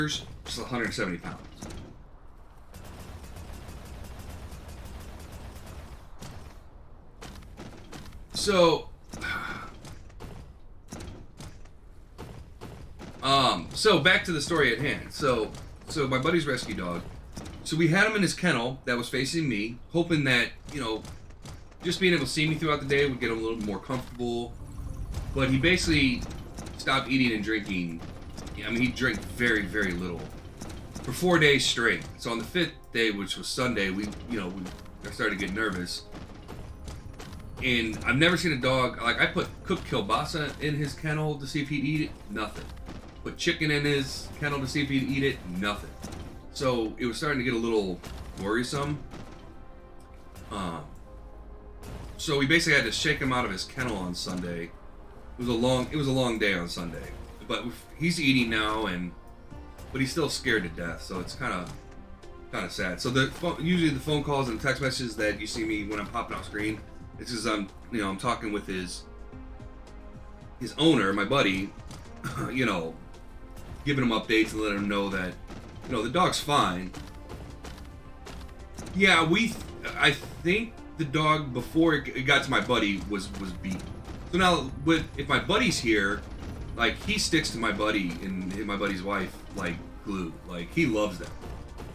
just 170 pounds. So, so back to the story at hand. So my buddy's rescue dog. So we had him in his kennel that was facing me, hoping that, just being able to see me throughout the day would get him a little more comfortable. But he basically stopped eating and drinking. I mean, he drank very, very little for 4 days straight. So on the 5th day, which was Sunday, I started to get nervous. And I've never seen a dog, like I put cooked kielbasa in his kennel to see if he'd eat it, nothing. Put chicken in his kennel to see if he'd eat it, nothing. So it was starting to get a little worrisome. So we basically had to shake him out of his kennel on Sunday. It was a long day on Sunday. But he's eating now, but he's still scared to death, so it's kind of sad. So usually the phone calls and text messages that you see me when I'm popping off screen, it's because I'm talking with his owner, my buddy, giving him updates and letting him know that, the dog's fine. Yeah, I think the dog, before it got to my buddy, was beat. So now, if my buddy's here, like, he sticks to my buddy and my buddy's wife like glue. Like, he loves them.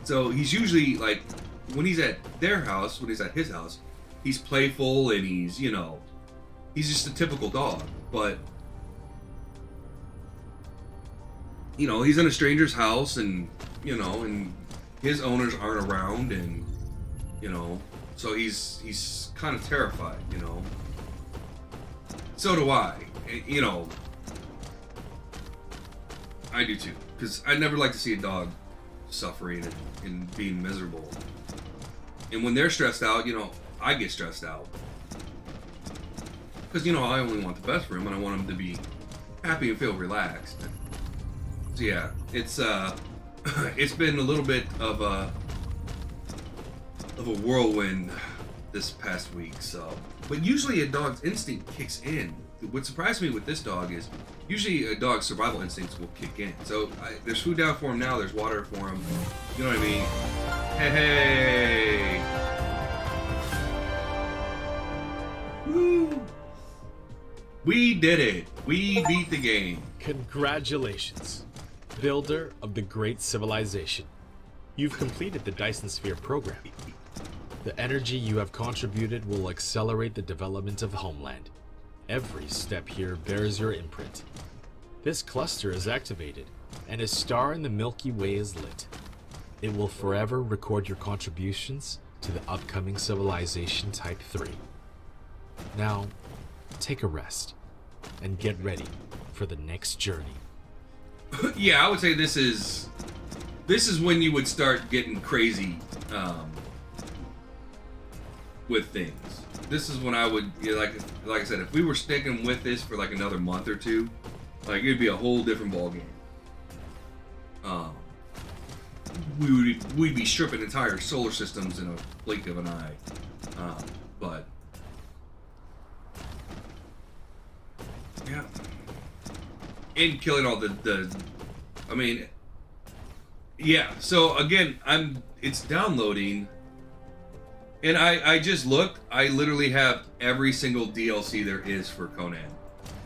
So he's usually, like, when he's at their house, when he's at his house, he's playful and he's just a typical dog. But, he's in a stranger's house and, and his owners aren't around and, so he's kind of terrified, So do I, I do too, because I never like to see a dog suffering and being miserable. And when they're stressed out, I get stressed out. Because, I only want the best for him and I want him to be happy and feel relaxed. So yeah, it's been a little bit of a whirlwind this past week, so. But usually a dog's instinct kicks in. What surprised me with this dog is usually a dog's survival instincts will kick in. So there's food down for him now, there's water for him. You know what I mean? Hey! Woo! We did it! We beat the game. Congratulations, builder of the great civilization. You've completed the Dyson Sphere program. The energy you have contributed will accelerate the development of Homeland. Every step here bears your imprint. This cluster is activated, and a star in the Milky Way is lit. It will forever record your contributions to the upcoming civilization Type 3. Now, take a rest, and get ready for the next journey. Yeah, I would say this is when you would start getting crazy with things. This is when I would, like I said, if we were sticking with this for like another month or two, like it'd be a whole different ballgame. We'd be stripping entire solar systems in a blink of an eye. But yeah, and killing all I mean, yeah. So again, it's downloading. And I just looked. I literally have every single DLC there is for Conan.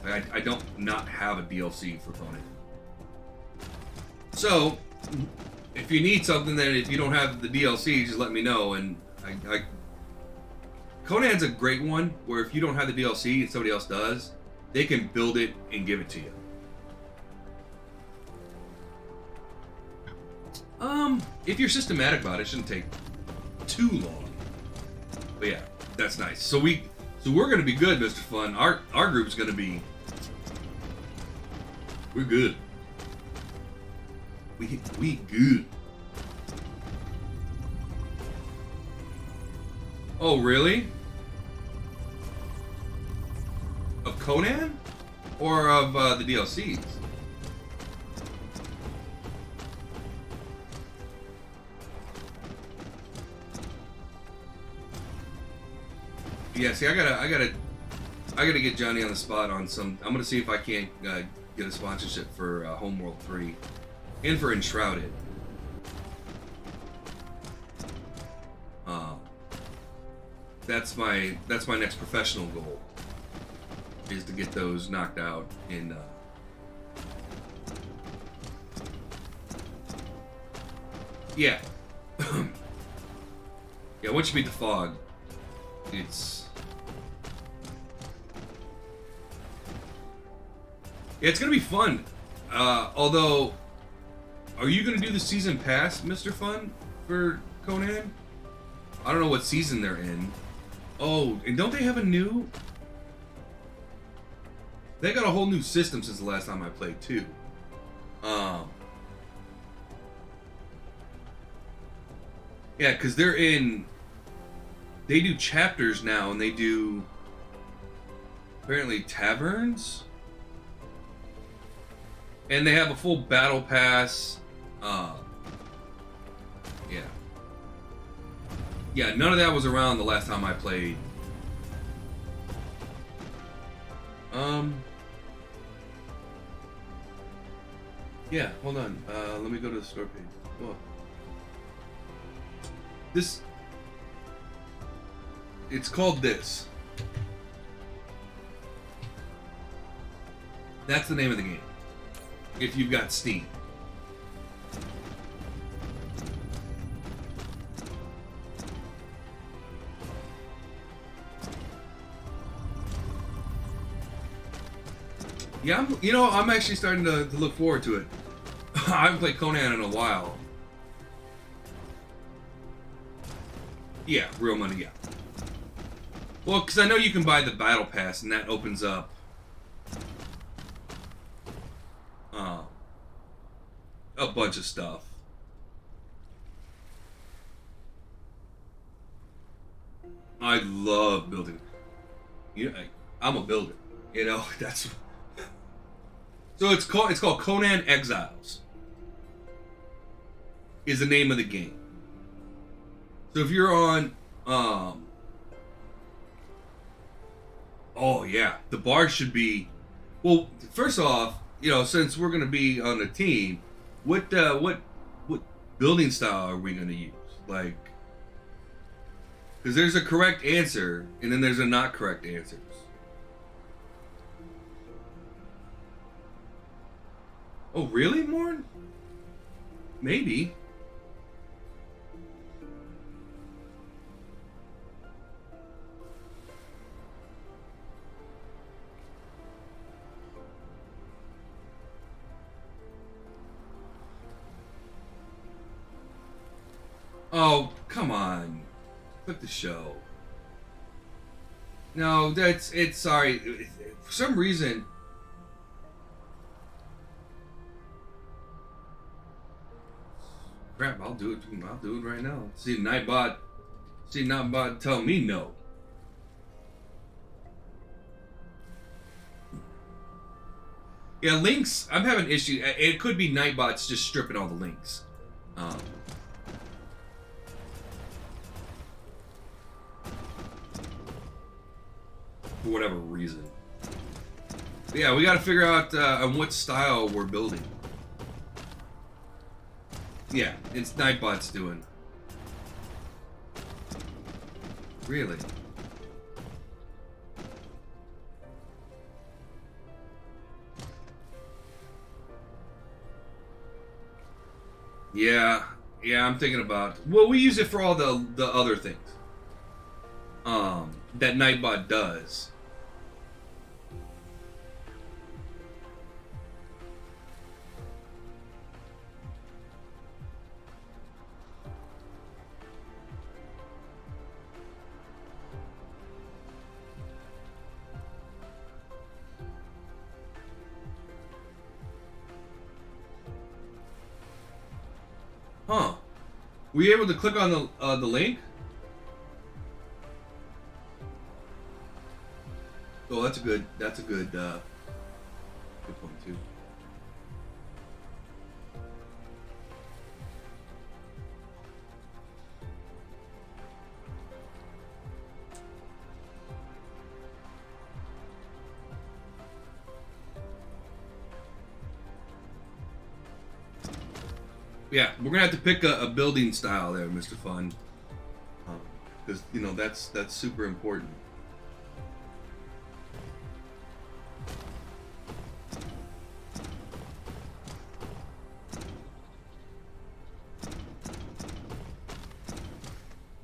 I don't not have a DLC for Conan. So, if you need something, then if you don't have the DLC, just let me know. And Conan's a great one where if you don't have the DLC and somebody else does, they can build it and give it to you. If you're systematic about it, it shouldn't take too long. But yeah, that's nice. So we're gonna be good, Mr. Fun. Our group's gonna be. We're good. We good. Oh really? Of Conan, or of the DLCs? Yeah, see, I gotta get Johnny on the spot on some. I'm gonna see if I can't get a sponsorship for Homeworld 3. and for Enshrouded. That's my next professional goal, is to get those knocked out in. Yeah. Yeah, once you beat the fog, it's... Yeah, it's gonna be fun. Although, are you gonna do the season pass, Mr. Fun, for Conan? I don't know what season they're in. Oh, and don't they have a new... They got a whole new system since the last time I played, too. Yeah, because they're in... They do chapters now, and they do... Apparently taverns? And they have a full battle pass. Yeah. Yeah, none of that was around the last time I played. Yeah, hold on. Let me go to the store page. Whoa. This... It's called this. That's the name of the game. If you've got Steam. Yeah, I'm actually starting to look forward to it. I haven't played Conan in a while. Yeah, real money, yeah. Well, because I know you can buy the battle pass, and that opens up a bunch of stuff. I love building. I'm a builder. That's... So it's called Conan Exiles. Is the name of the game. So if you're on oh yeah, the bar should be... Well, first off, since we're gonna be on a team, what building style are we gonna use? Like, because there's a correct answer and then there's a not correct answers. Oh really, Morn? Maybe. Oh, come on. Click the show. No, it's sorry. For some reason... Crap, I'll do it right now. See Nightbot tell me no. Yeah, links, I'm having issues. It could be Nightbot's just stripping all the links. For whatever reason. But yeah, we got to figure out on what style we're building. Yeah, it's Nightbot's doing. Really? Yeah, I'm thinking about... Well, we use it for all the other things. That Nightbot does. Huh. Were you able to click on the link? Oh, that's a good good point too. Yeah, we're gonna have to pick a building style there, Mr. Fun, because you know that's super important.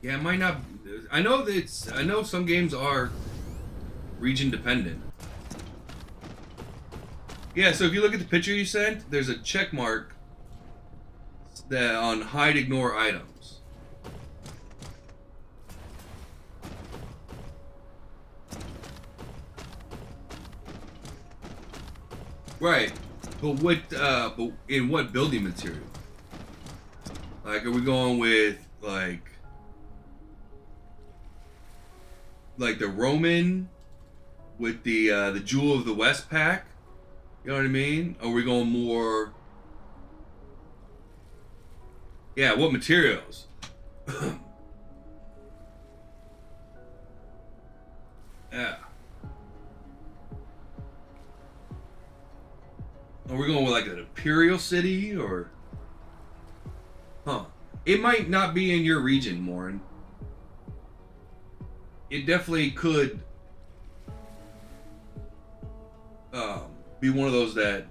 Yeah, it might not. I know that it's. I know some games are region dependent. Yeah, so if you look at the picture you sent, there's a check mark that on hide ignore items. Right, but in what building material? Like, are we going with like the Roman with the Jewel of the West pack? You know what I mean? Are we going more? Yeah, what materials? Yeah. Are we going with like an Imperial City or? Huh. It might not be in your region, Morin. It definitely could be one of those that.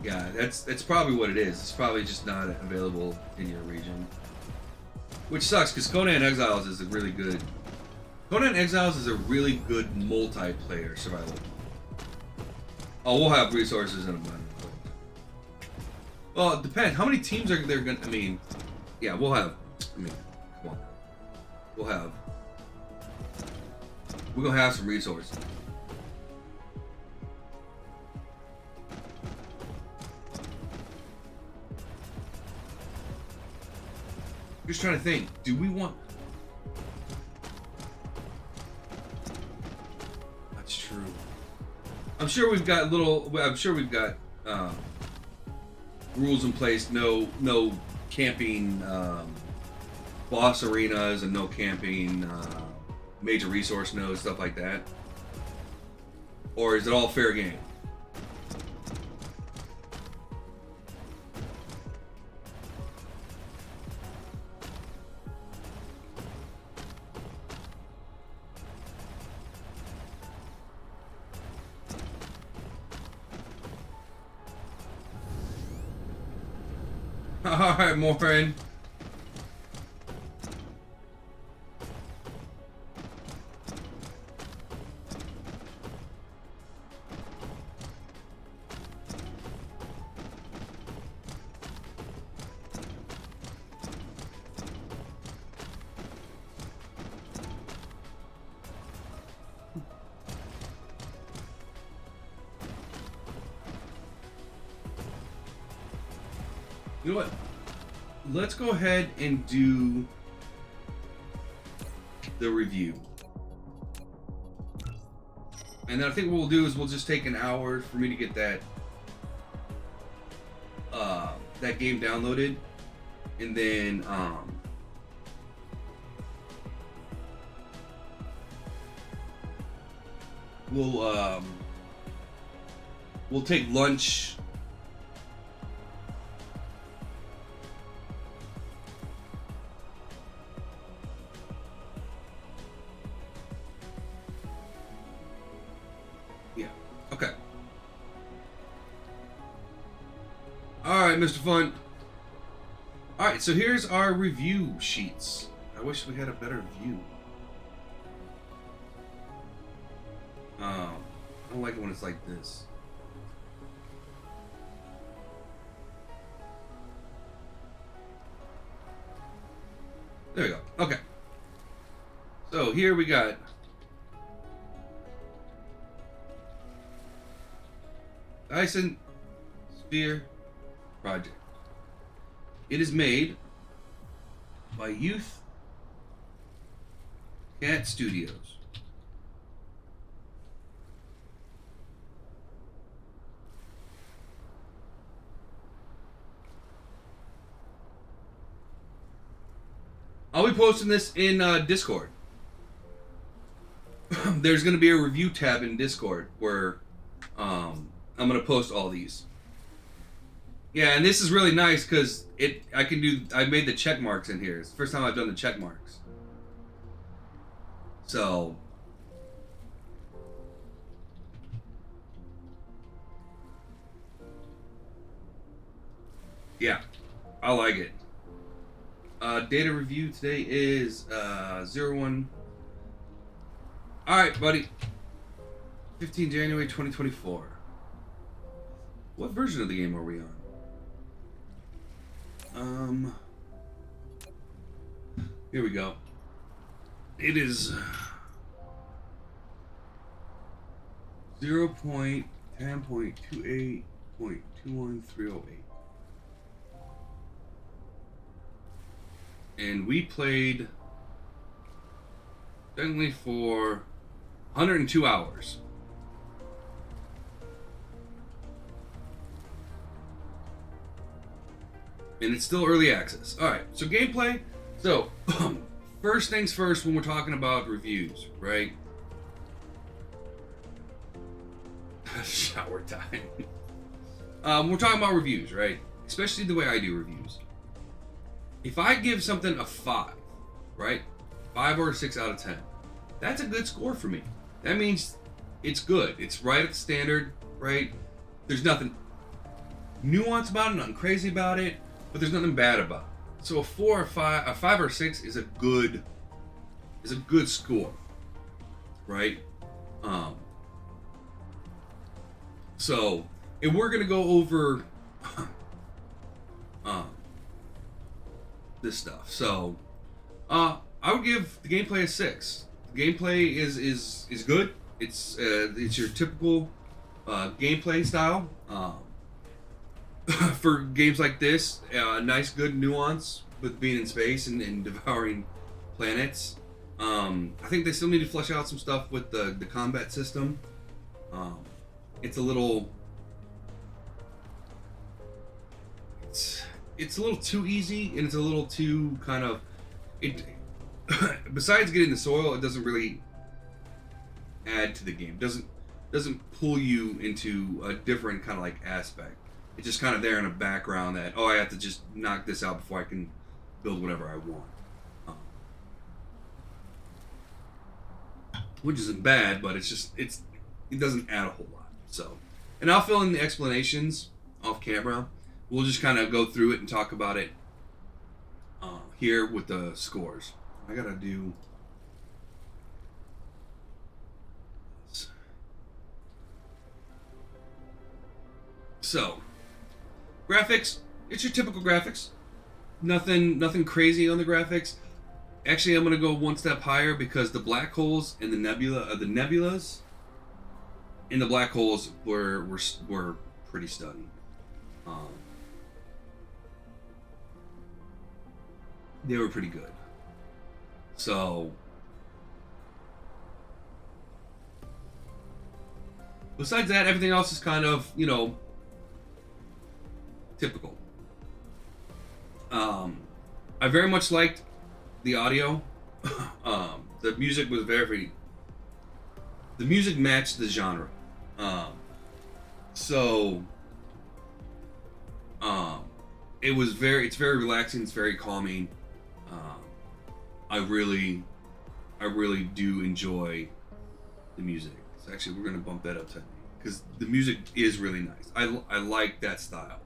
Yeah, that's probably what it is. It's probably just not available in your region, which sucks because Conan Exiles is a really good. Conan Exiles is a really good multiplayer survival. Oh, we'll have resources in a minute. Well, it depends. How many teams are there going to... I mean, yeah, we'll have... I mean, come on. We'll have... We're going to have some resources. Just trying to think. Do we want... That's true. I'm sure we've got little... I'm sure we've got... rules in place, no camping boss arenas and no camping major resource nodes, stuff like that? Or is it all fair game? Alright, Morin. You know what? Let's go ahead and do the review. And then I think what we'll do is we'll just take an hour for me to get that that game downloaded. And then we'll take lunch. Yeah. Okay. All right, Mr. Fun. All right, so here's our review sheets. I wish we had a better view. I don't like it when it's like this. There we go. Okay. So here we got Dyson Sphere Project. It is made by Youth Cat Studios. I'll be posting this in Discord. There's going to be a review tab in Discord where I'm going to post all these. Yeah, and this is really nice because I made the check marks in here. It's the first time I've done the check marks. So yeah, I like it. Data review today is 01. Alright, buddy. 15 January 2024. What version of the game are we on? Here we go. It is 0.10.28.21308. And we played technically for 102 hours. And it's still early access. Alright, so gameplay. So, first things first when we're talking about reviews, right? Shower time. We're talking about reviews, right? Especially the way I do reviews. If I give something a 5, right? 5 or a 6 out of 10. That's a good score for me. That means it's good. It's right at the standard, right? There's nothing nuanced about it, nothing crazy about it, but there's nothing bad about it. So a 4 or 5, a 5 or 6 is a good score, right? So if we're gonna go over this stuff, so I would give the gameplay a 6. The gameplay is good. It's your typical gameplay style. For games like this, nice, good nuance with being in space and devouring planets. I think they still need to flesh out some stuff with the combat system. It's a little, it's a little too easy, and it's a little too kind of it. Besides getting the soil, it doesn't really add to the game. Doesn't pull you into a different kind of like aspect. It's just kind of there in the background that, oh, I have to just knock this out before I can build whatever I want. Which isn't bad, but it doesn't add a whole lot. So, and I'll fill in the explanations off camera. We'll just kind of go through it and talk about it here with the scores. I gotta do. So, graphics, it's your typical graphics. Nothing crazy on the graphics. Actually, I'm gonna go one step higher because the black holes and the nebulas in the black holes were pretty stunning. They were pretty good. So, besides that, everything else is kind of, typical. I very much liked the audio. The music was the music matched the genre. It's very relaxing, it's very calming. I really do enjoy the music. So actually, we're gonna bump that up to because the music is really nice. I like that style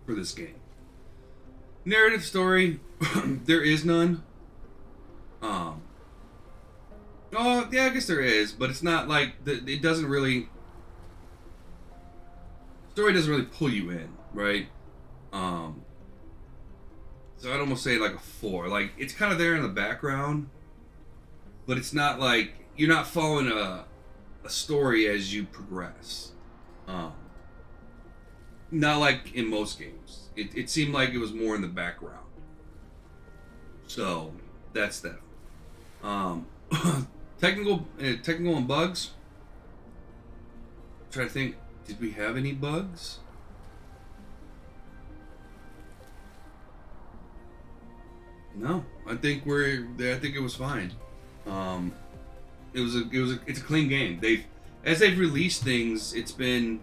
for this game. Narrative story, there is none. Oh yeah, I guess there is, but it's not like it doesn't really. Story doesn't really pull you in, right? So I'd almost say like a 4. Like it's kind of there in the background, but it's not like you're not following a story as you progress. Not like in most games. It seemed like it was more in the background. So that's that. Technical and bugs. I'm trying to think. Did we have any bugs? No, I think it was fine. It's a clean game. They've released things, it's been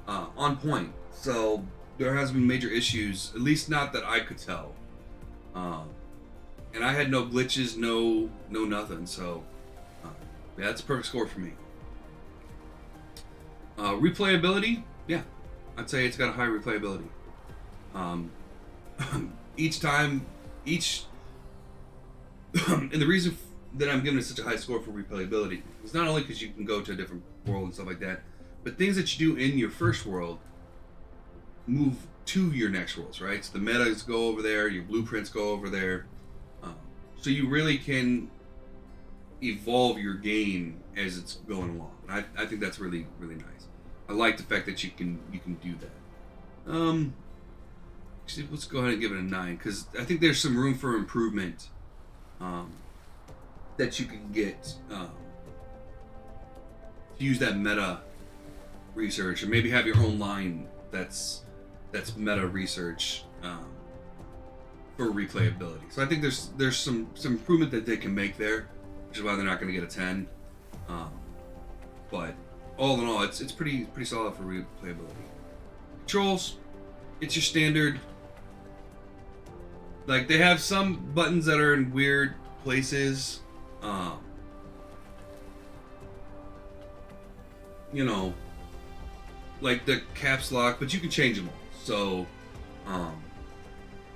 on point. So there hasn't been major issues, at least not that I could tell. And I had no glitches, no nothing. So yeah, that's a perfect score for me. Replayability, yeah, I'd say it's got a high replayability. Each time, and the reason that I'm giving it such a high score for replayability is not only because you can go to a different world and stuff like that, but things that you do in your first world move to your next worlds, right? So the metas go over there, your blueprints go over there, so you really can evolve your game as it's going along. And I think that's really, really nice. I like the fact that you can do that. Actually, let's go ahead and give it a 9 because I think there's some room for improvement that you can get to use that meta research, or maybe have your own line that's meta research for replayability. So I think there's some improvement that they can make there, which is why they're not going to get a 10. But all in all, it's pretty solid for replayability. Controls, it's your standard. Like, they have some buttons that are in weird places. You know, like the caps lock, but you can change them all. So,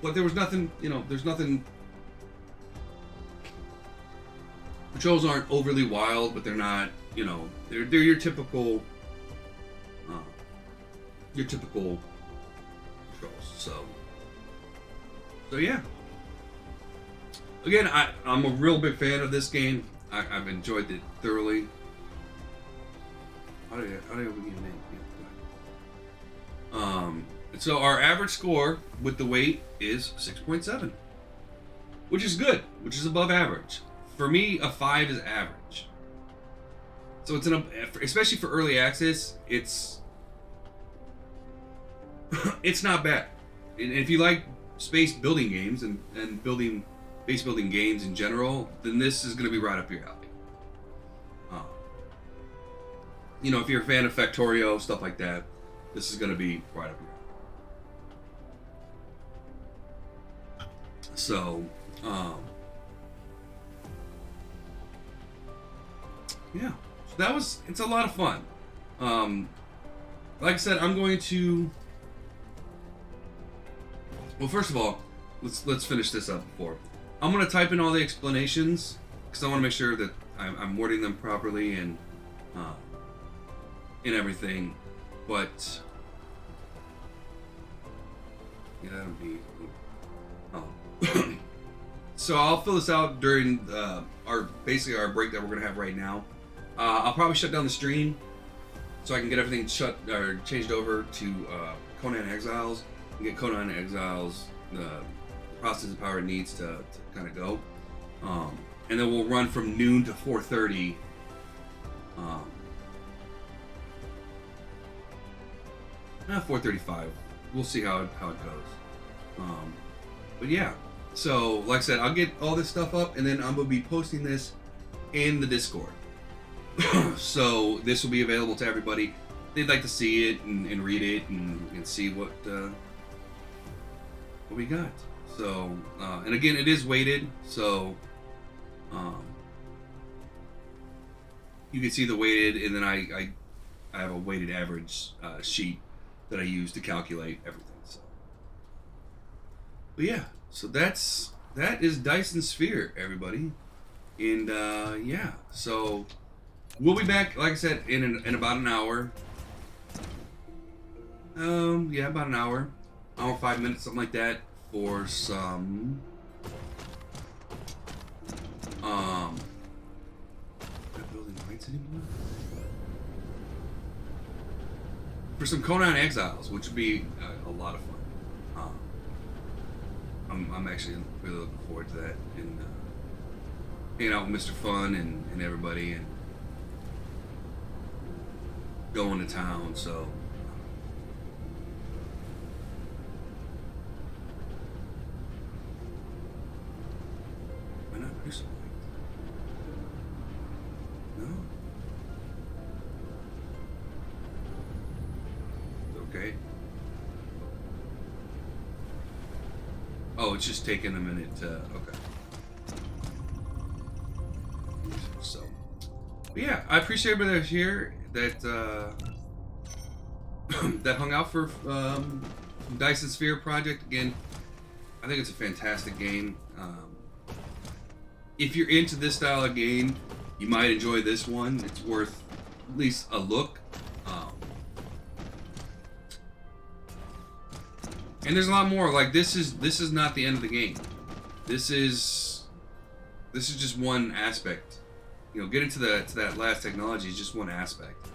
but there was nothing, there's nothing. Controls aren't overly wild, but they're not, they're your typical controls. So yeah. Again, I'm a real big fan of this game. I've enjoyed it thoroughly. How do I begin the name? So our average score with the weight is 6.7, which is good, which is above average. For me, a 5 is average. So it's especially for early access, it's not bad. And if you like space building games and base building games in general, then this is going to be right up your alley. If you're a fan of Factorio, stuff like that, this is going to be right up your alley. So, yeah, so it's a lot of fun. Like I said, I'm going to, well, first of all, let's finish this up before. I'm going to type in all the explanations because I want to make sure that I'm wording them properly and everything. But yeah, that'll be. So I'll fill this out during our break that we're gonna have right now. I'll probably shut down the stream so I can get everything changed over to Conan Exiles and get Conan Exiles the processing power it needs to kind of go, and then we'll run from noon to 4:30. 4:35. We'll see how it goes. But yeah. So, like I said, I'll get all this stuff up, and then I'm going to be posting this in the Discord. So, this will be available to everybody. If they'd like to see it and read it and see what we got. So, and again, it is weighted, so you can see the weighted, and then I have a weighted average sheet that I use to calculate everything. So, but yeah. So that is Dyson Sphere, everybody, and yeah. So we'll be back, like I said, in about an hour. Yeah, about an hour, 5 minutes, something like that, for some not building lights anymore. For some Conan Exiles, which would be a lot of fun. I'm actually really looking forward to that, and hanging out with Mr. Fun and everybody, and going to town. So There's no. Okay. Oh, it's just taking a minute to. Okay. So, but yeah, I appreciate everybody that's here that that hung out for Dyson Sphere Project. Again, I think it's a fantastic game. If you're into this style of game, you might enjoy this one. It's worth at least a look. And there's a lot more. Like this is not the end of the game. This is just one aspect. You know, getting to that last technology is just one aspect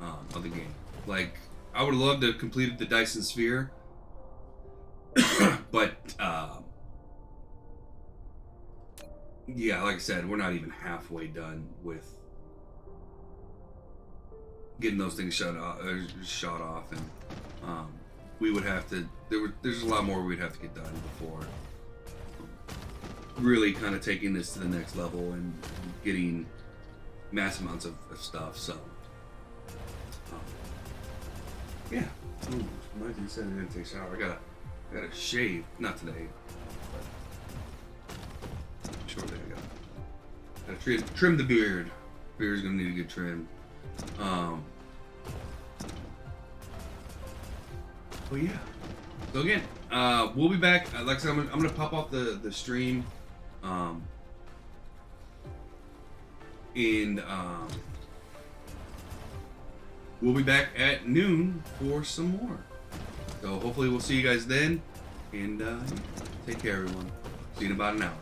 of the game. Like I would love to have completed the Dyson Sphere, but yeah, like I said, we're not even halfway done with getting those things shot off, and we would have to. There's a lot more we'd have to get done before really kind of taking this to the next level and getting mass amounts of stuff. So yeah. Ooh, Mikey said I didn't take a shower. I gotta shave. Not today. Shortly I gotta trim the beard. Beard's gonna need a good trim. But yeah. So again, we'll be back. Like I said, I'm gonna pop off the stream. We'll be back at noon for some more. So hopefully we'll see you guys then. And take care, everyone. See you in about an hour.